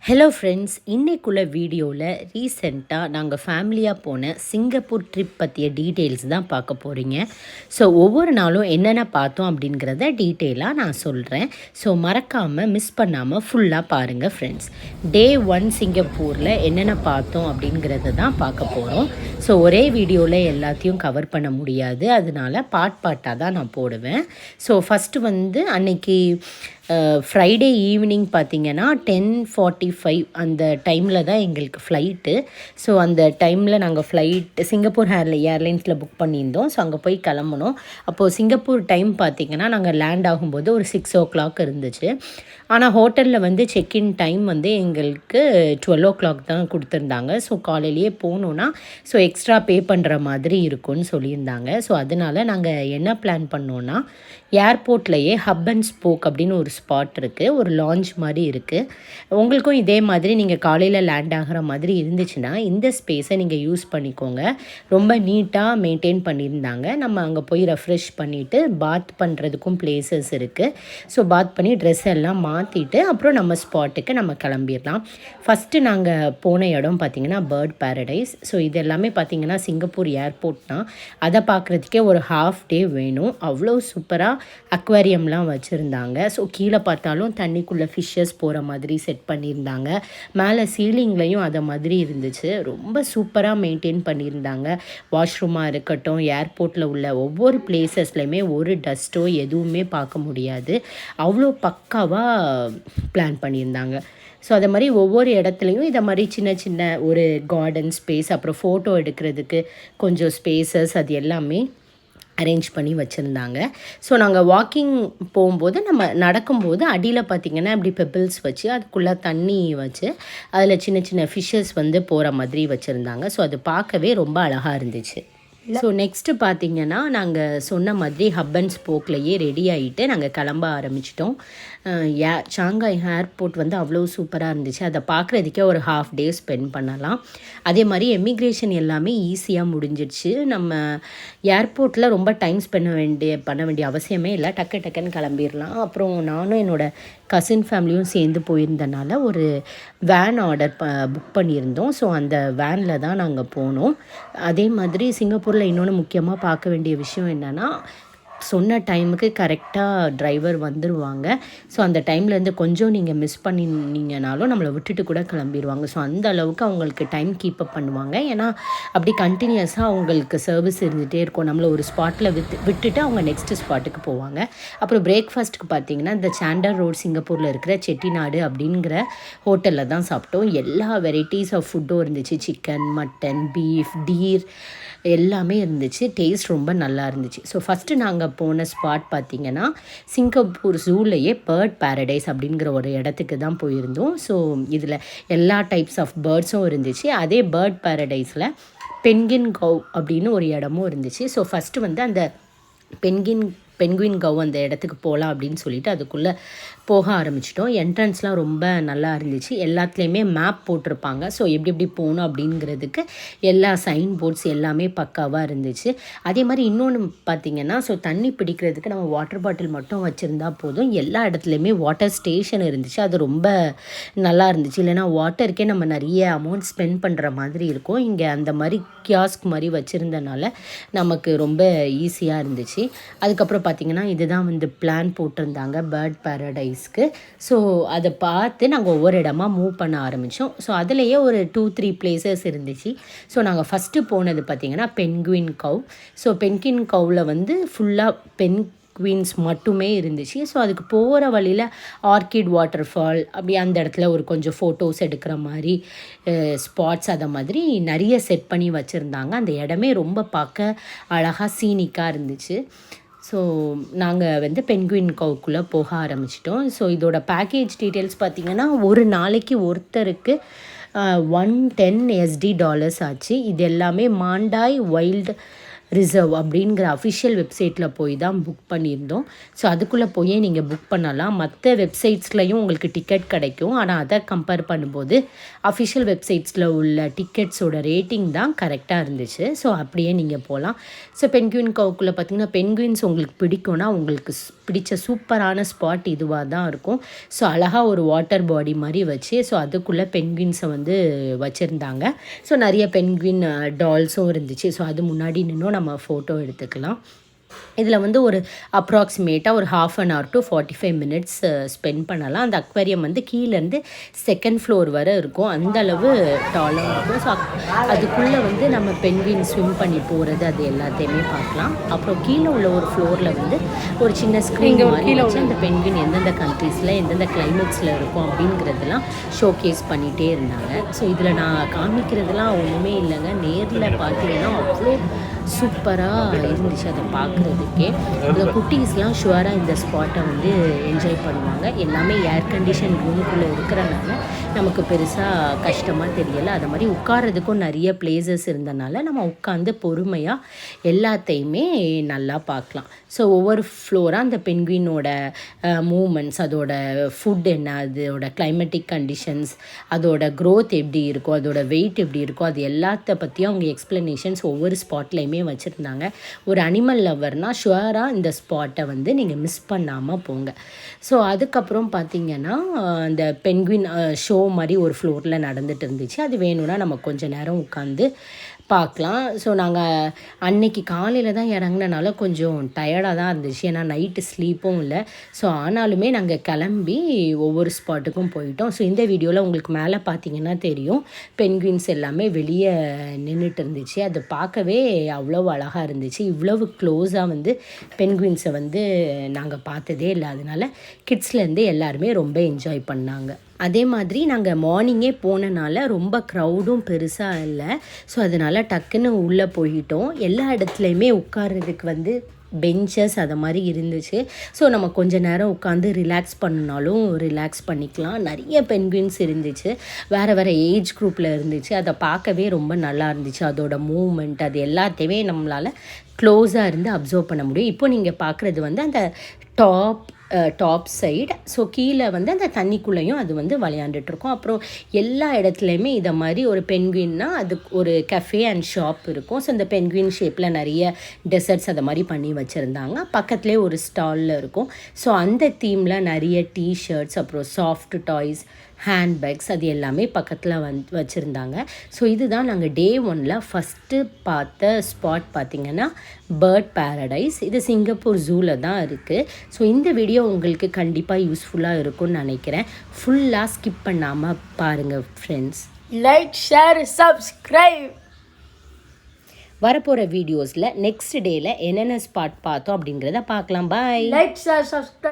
Hello friends, இன்னைக்குள்ள வீடியோவில் ரீசெண்டாக நாங்கள் ஃபேமிலியாக போன சிங்கப்பூர் ட்ரிப் பற்றிய டீட்டெயில்ஸ் தான் பார்க்க போகிறீங்க. ஸோ ஒவ்வொரு நாளும் என்னென்ன பார்த்தோம் அப்படிங்கிறத டீட்டெயிலாக நான் சொல்கிறேன். ஸோ மறக்காமல் மிஸ் பண்ணாமல் ஃபுல்லாக பாருங்கள் ஃப்ரெண்ட்ஸ். டே 1 சிங்கப்பூரில் என்னென்ன பார்த்தோம் அப்படிங்கிறத தான் பார்க்க போகிறோம். ஸோ ஒரே வீடியோவில் எல்லாத்தையும் கவர் பண்ண முடியாது, அதனால பார்ட்டாக தான் நான் போடுவேன். ஸோ ஃபஸ்ட்டு அன்னைக்கு ஃப்ரைடே ஈவினிங் பார்த்திங்கன்னா 10:45 அந்த டைமில் தான் எங்களுக்கு ஃப்ளைட்டு. ஸோ அந்த டைமில் நாங்கள் சிங்கப்பூர் ஏர்லைன்ஸில் புக் பண்ணியிருந்தோம். ஸோ அங்கே போய் கிளம்புனோம். அப்போது சிங்கப்பூர் டைம் பார்த்திங்கன்னா நாங்கள் லேண்ட் ஆகும்போது ஒரு 6 o'clock இருந்துச்சு. ஆனால் ஹோட்டலில் செக்இன் டைம் எங்களுக்கு 12 o'clock தான் கொடுத்துருந்தாங்க. ஸோ காலையிலேயே போகணுன்னா எக்ஸ்ட்ரா பே பண்ணுற மாதிரி இருக்கும்னு சொல்லியிருந்தாங்க. ஸோ அதனால் நாங்கள் என்ன பிளான் பண்ணோன்னா, ஏர்போர்ட்லேயே ஹப் அண்ட் ஸ்போக் அப்படின்னு ஒரு ஸ்பாட் இருக்குது, ஒரு லான்ச் மாதிரி இருக்குது. உங்களுக்கும் இதே மாதிரி நீங்கள் காலையில் லேண்ட் ஆகிற மாதிரி இருந்துச்சுன்னா இந்த ஸ்பேஸை நீங்கள் யூஸ் பண்ணிக்கோங்க. ரொம்ப நீட்டாக மெயின்டைன் பண்ணியிருந்தாங்க. நம்ம அங்கே போய் ரெஃப்ரெஷ் பண்ணிவிட்டு பாத் பண்ணுறதுக்கும் பிளேசஸ் இருக்குது. ஸோ பாத் பண்ணி ட்ரெஸ் எல்லாம் மாற்றிட்டு அப்புறம் நம்ம ஸ்பாட்டுக்கு நம்ம கிளம்பிடலாம். ஃபஸ்ட்டு நாங்கள் போன இடம் பார்த்திங்கன்னா பேர்ட் பேரடைஸ். ஸோ இது எல்லாமே பார்த்திங்கன்னா சிங்கப்பூர் ஏர்போர்ட் தான். அதை பார்க்குறதுக்கே ஒரு ஹாஃப் டே வேணும். அவ்வளோ சூப்பராக அக்வாரியம்லாம் வச்சுருந்தாங்க. ஸோ கீழே பார்த்தாலும் தண்ணிக்குள்ளே ஃபிஷ்ஷஸ் போகிற மாதிரி செட் பண்ணியிருந்தாங்க. மேலே சீலிங்லேயும் அதை மாதிரி இருந்துச்சு. ரொம்ப சூப்பராக மெயின்டைன் பண்ணியிருந்தாங்க. வாஷ்ரூமாக இருக்கட்டும், ஏர்போர்ட்டில் உள்ள ஒவ்வொரு பிளேசஸ்லையுமே ஒரு டஸ்ட்டோ எதுவுமே பார்க்க முடியாது. அவ்வளோ பக்காவாக பிளான் பண்ணியிருந்தாங்க. ஸோ அதை மாதிரி ஒவ்வொரு இடத்துலையும் இதை மாதிரி சின்ன சின்ன ஒரு கார்டன் ஸ்பேஸ், அப்புறம் ஃபோட்டோ எடுக்கிறதுக்கு கொஞ்சம் ஸ்பேசஸ், அது எல்லாமே அரேஞ்ச் பண்ணி வச்சுருந்தாங்க. ஸோ நாங்கள் வாக்கிங் போகும்போது, நம்ம நடக்கும்போது அடியில் பார்த்திங்கன்னா இப்படி பெப்பிள்ஸ் வச்சு அதுக்குள்ளே தண்ணி வச்சு அதில் சின்ன சின்ன ஃபிஷ்ஷஸ் போகிற மாதிரி வச்சுருந்தாங்க. ஸோ அது பார்க்கவே ரொம்ப அழகாக இருந்துச்சு. ஸோ நெக்ஸ்ட்டு பார்த்திங்கன்னா நாங்கள் சொன்ன மாதிரி ஹப் அண்ட் ஸ்போக்லேயே ரெடி ஆகிட்டு நாங்கள் கிளம்ப ஆரம்பிச்சிட்டோம். சாங்காய் ஏர்போர்ட் அவ்வளோ சூப்பராக இருந்துச்சு. அதை பார்க்குறதுக்கே ஒரு ஹாஃப் டே ஸ்பெண்ட் பண்ணலாம். அதே மாதிரி எமிக்ரேஷன் எல்லாமே ஈஸியாக முடிஞ்சிடுச்சு. நம்ம ஏர்போர்ட்டில் ரொம்ப டைம் பண்ண வேண்டிய அவசியமே இல்லை. டக்குன்னு கிளம்பிடலாம். அப்புறம் நானும் என்னோடய கசின் ஃபேமிலியும் சேர்ந்து போயிருந்தனால ஒரு வேன் புக் பண்ணியிருந்தோம். ஸோ அந்த வேனில் தான் நாங்கள் போனோம். அதே மாதிரி சிங்கப்பூரில் இன்னொன்று முக்கியமாக பார்க்க வேண்டிய விஷயம் என்னென்னா, சொன்ன டைமுக்கு கரெக்டாக டிரைவர் வந்துடுவாங்க. ஸோ அந்த டைம்லேருந்து கொஞ்சம் நீங்கள் மிஸ் பண்ணினீங்கனாலும் நம்மளை விட்டுட்டு கூட கிளம்பிடுவாங்க. ஸோ அந்த அளவுக்கு அவங்களுக்கு டைம் கீப்பப் பண்ணுவாங்க. ஏன்னா அப்படி கண்டினியூஸாக அவங்களுக்கு சர்வீஸ் இருந்துகிட்டே இருக்கும். நம்மளை ஒரு ஸ்பாட்டில் விட்டுட்டு அவங்க நெக்ஸ்ட்டு ஸ்பாட்டுக்கு போவாங்க. அப்புறம் பிரேக்ஃபாஸ்ட்டுக்கு பார்த்திங்கன்னா இந்த சாண்டர் ரோட் சிங்கப்பூரில் இருக்கிற செட்டிநாடு அப்படிங்கிற ஹோட்டலில் தான் சாப்பிட்டோம். எல்லா வெரைட்டிஸ் ஆஃப் ஃபுட்டும் இருந்துச்சு. சிக்கன், மட்டன், பீஃப், டீர் எல்லாமே இருந்துச்சு. டேஸ்ட் ரொம்ப நல்லா இருந்துச்சு. ஸோ ஃபஸ்ட்டு நாங்கள் போன ஸ்பாட் பார்த்திங்கன்னா சிங்கப்பூர் ஜூலையே பேர்ட் பேரடைஸ் அப்படிங்கிற ஒரு இடத்துக்கு தான் போயிருந்தோம். ஸோ இதில் எல்லா டைப்ஸ் ஆஃப் பேர்ட்ஸும் இருந்துச்சு. அதே பேர்ட் பேரடைஸில் பென்கின் கவ் அப்படின்னு ஒரு இடமும் இருந்துச்சு. ஸோ ஃபஸ்ட்டு அந்த பென்குயின் கவ் அந்த இடத்துக்கு போகலாம் அப்படின்னு சொல்லிட்டு அதுக்குள்ளே போக ஆரம்பிச்சிட்டோம். என்ட்ரன்ஸ்லாம் ரொம்ப நல்லா இருந்துச்சு. எல்லாத்துலேயுமே மேப் போட்டிருப்பாங்க. ஸோ எப்படி போகணும் அப்படிங்கிறதுக்கு எல்லா சைன் போர்ட்ஸ் எல்லாமே பக்காவாக இருந்துச்சு. அதே மாதிரி இன்னொன்று பார்த்திங்கன்னா, ஸோ தண்ணி பிடிக்கிறதுக்கு நம்ம வாட்டர் பாட்டில் மட்டும் வச்சுருந்தா போதும். எல்லா இடத்துலையுமே வாட்டர் ஸ்டேஷன் இருந்துச்சு. அது ரொம்ப நல்லா இருந்துச்சு. இல்லைனா வாட்டருக்கே நம்ம நிறைய அமௌண்ட் ஸ்பெண்ட் பண்ணுற மாதிரி இருக்கும். இங்கே அந்த மாதிரி கியாஸ்க் மாதிரி வச்சுருந்தனால நமக்கு ரொம்ப ஈஸியாக இருந்துச்சு. அதுக்கப்புறம் பார்த்திங்கன்னா இதுதான் பிளான் போட்டிருந்தாங்க பேர்ட் பேரடைஸ்க்கு. ஸோ அதை பார்த்து நாங்கள் ஒவ்வொரு இடமா மூவ் பண்ண ஆரம்பித்தோம். ஸோ அதுலேயே ஒரு 2-3 பிளேசஸ் இருந்துச்சு. ஸோ நாங்கள் ஃபஸ்ட்டு போனது பார்த்திங்கன்னா பென்குயின் கவ். ஸோ பென்குயின் கவ்வில் ஃபுல்லாக பென்குயின்ஸ் மட்டுமே இருந்துச்சு. ஸோ அதுக்கு போகிற வழியில் ஆர்கிட் வாட்டர் ஃபால், அப்படி அந்த இடத்துல ஒரு கொஞ்சம் ஃபோட்டோஸ் எடுக்கிற மாதிரி ஸ்பாட்ஸ், அதை மாதிரி நிறைய செட் பண்ணி வச்சுருந்தாங்க. அந்த இடமே ரொம்ப பார்க்க அழகாக சீனிக்காக இருந்துச்சு. ஸோ நாங்கள் பென்குயின் கவுக்குள்ளே போக ஆரம்பிச்சிட்டோம். ஸோ இதோட பேக்கேஜ் டீட்டெயில்ஸ் பார்த்திங்கன்னா ஒரு நாளைக்கு ஒருத்தருக்கு $110 ஆச்சு. இது எல்லாமே மாண்டாய் வைல்டு ரிசர்வ் அப்படிங்கிற அஃபிஷியல் வெப்சைட்டில் போய் தான் புக் பண்ணியிருந்தோம். ஸோ அதுக்குள்ளே போய் நீங்கள் புக் பண்ணலாம். மற்ற வெப்சைட்ஸ்லையும் உங்களுக்கு டிக்கெட் கிடைக்கும். ஆனால் அதை கம்பேர் பண்ணும்போது அஃபிஷியல் வெப்சைட்ஸில் உள்ள டிக்கெட்ஸோட ரேட்டிங் தான் கரெக்டாக இருந்துச்சு. ஸோ அப்படியே நீங்கள் போகலாம். ஸோ பென்குயின் கோவுக்குள்ளே பார்த்திங்கன்னா பென்குயின்ஸ் உங்களுக்கு பிடிக்கும்னா உங்களுக்கு பிடிச்ச சூப்பரான ஸ்பாட் இதுவாக தான் இருக்கும். ஸோ அழகாக ஒரு வாட்டர் பாடி மாதிரி வச்சு ஸோ அதுக்குள்ளே பென்குயின்ஸை வந்து வச்சுருந்தாங்க. ஸோ நிறைய பென்குயின் டால்ஸும் இருந்துச்சு. ஸோ அது முன்னாடி நின்றும் நம்ம ஃபோட்டோ எடுத்துக்கலாம். இதில் வந்து ஒரு அப்ராக்சிமேட்டாக ஒரு 1/2 hour to 45 minutes ஸ்பெண்ட் பண்ணலாம். அந்த அக்வேரியம் வந்து கீழேருந்து 2nd floor வரை இருக்கும். அந்தளவு டாலாக இருக்கும். ஸோ அதுக்குள்ளே வந்து நம்ம பென்குயின் ஸ்விம் பண்ணி போகிறது அது எல்லாத்தையுமே பார்க்கலாம். அப்புறம் கீழே உள்ள ஒரு ஃப்ளோரில் வந்து ஒரு சின்ன ஸ்க்ரீன் மாதிரி வச்சு அந்த பென்குயின் எந்தெந்த கண்ட்ரீஸில் எந்தெந்த கிளைமேட்ஸில் இருக்கும் அப்படிங்கிறதெல்லாம் ஷோகேஸ் பண்ணிகிட்டே இருந்தாங்க. ஸோ இதில் நான் காமிக்கிறதுலாம் ஒன்றுமே இல்லைங்க. நேரில் பார்த்தீங்கன்னா அவ்வளோ சூப்பராக இருந்துச்சு அதை பார்க்குறதுக்கே. இந்த குட்டீஸ்லாம் ஷுவராக இந்த ஸ்பாட்டை வந்து என்ஜாய் பண்ணுவாங்க. எல்லாமே ஏர் கண்டிஷன் ரூமுக்குள்ளே இருக்கிறனால நமக்கு பெருசாக கஷ்டமாக தெரியலை. அது மாதிரி உட்காரதுக்கும் நிறைய பிளேசஸ் இருந்தனால நம்ம உட்காந்து பொறுமையாக எல்லாத்தையுமே நல்லா பார்க்கலாம். ஸோ ஒவ்வொரு ஃப்ளோராக அந்த பென்குயினோட மூமெண்ட்ஸ், அதோட ஃபுட் என்ன, அதோட கிளைமேட்டிக் கண்டிஷன்ஸ், அதோட க்ரோத் எப்படி இருக்கும், அதோட வெயிட் எப்படி இருக்கும், அது எல்லாத்த பற்றியும் அவங்க எக்ஸ்ப்ளனேஷன்ஸ் ஒவ்வொரு ஸ்பாட்லேயுமே வச்சுருந்தாங்க. ஒரு அனிமல் லவர்னால் ஷுவராக இந்த ஸ்பாட்டை வந்து நீங்கள் மிஸ் பண்ணாமல் போங்க. ஸோ அதுக்கப்புறம் பார்த்திங்கன்னா அந்த பென்குயின் ஷோ மாதிரி ஒரு ஃப்ளோரில் நடந்துகிட்டு இருந்துச்சு. அது வேணும்னா நம்ம கொஞ்சம் நேரம் உட்காந்து பார்க்கலாம். ஸோ நாங்கள் அன்னைக்கு காலையில் தான் இறங்கினனால கொஞ்சம் டயர்டாக தான் இருந்துச்சு. ஏன்னா நைட்டு ஸ்லீப்பும் இல்லை. ஸோ ஆனாலுமே நாங்கள் கிளம்பி ஒவ்வொரு ஸ்பாட்டுக்கும் போயிட்டோம். ஸோ இந்த வீடியோவில் உங்களுக்கு மேலே பார்த்தீங்கன்னா தெரியும் பென்குயின்ஸ் எல்லாமே வெளியே நின்றுட்டு இருந்துச்சு. அது பார்க்கவே அவ்வளோ அழகாக இருந்துச்சு. இவ்வளவு க்ளோஸாக வந்து பென்குயின்ஸை வந்து நாங்கள் பார்த்ததே இல்லை. அதனால கிட்ஸ்லேருந்து எல்லாருமே ரொம்ப என்ஜாய் பண்ணாங்க. அதே மாதிரி நாங்கள் மார்னிங்கே போனனால ரொம்ப க்ரௌடும் பெருசாக இல்லை. ஸோ அதனால் டக்குன்னு உள்ளே போயிட்டோம். எல்லா இடத்துலையுமே உட்கார்றதுக்கு வந்து பெஞ்சஸ் அதை மாதிரி இருந்துச்சு. ஸோ நம்ம கொஞ்சம் நேரம் உட்காந்து ரிலாக்ஸ் பண்ணினாலும் ரிலாக்ஸ் பண்ணிக்கலாம். நிறைய பென்குயின்ஸ் இருந்துச்சு. வேறு வேறு ஏஜ் குரூப்பில் இருந்துச்சு. அதை பார்க்கவே ரொம்ப நல்லா இருந்துச்சு. அதோட மூமெண்ட் அது எல்லாத்தையுமே நம்மளால் க்ளோஸாக இருந்து அப்சர்வ் பண்ண முடியும். இப்போ நீங்கள் பார்க்குறது வந்து அந்த டாப் சைடு. ஸோ கீழே வந்து அந்த தண்ணிக்குள்ளேயும் அது வந்து விளையாண்டுட்ருக்கோம். அப்புறம் எல்லா இடத்துலையுமே இதை மாதிரி ஒரு பென்குயின்னா அது ஒரு கஃபே அண்ட் ஷாப் இருக்கும். ஸோ அந்த பென்குயின் ஷேப்பில் நிறைய டெசர்ட்ஸ் அதை மாதிரி பண்ணி வச்சுருந்தாங்க. பக்கத்துலேயே ஒரு ஸ்டாலில் இருக்கும். ஸோ அந்த தீமில் நிறைய டிஷர்ட்ஸ், அப்புறம் சாஃப்ட் டாய்ஸ், ஹேண்ட்பேக்ஸ் அது எல்லாமே பக்கத்தில் வச்சுருந்தாங்க. ஸோ இதுதான் நாங்கள் டே 1ல் ஃபஸ்ட்டு பார்த்த ஸ்பாட் பார்த்திங்கன்னா பேர்ட் பேரடைஸ். இது சிங்கப்பூர் ஜூவில் தான் இருக்குது. ஸோ இந்த வீடியோ உங்களுக்கு கண்டிப்பாக யூஸ்ஃபுல்லாக இருக்கும்னு நினைக்கிறேன். ஃபுல்லாக ஸ்கிப் பண்ணாமல் பாருங்கள் ஃப்ரெண்ட்ஸ். Like, share, subscribe. வரப்போகிற வீடியோஸில் நெக்ஸ்ட் டேயில் என்னென்ன ஸ்பாட் பார்த்தோம் அப்படிங்கிறத பார்க்கலாம். பாய். Like, share, subscribe.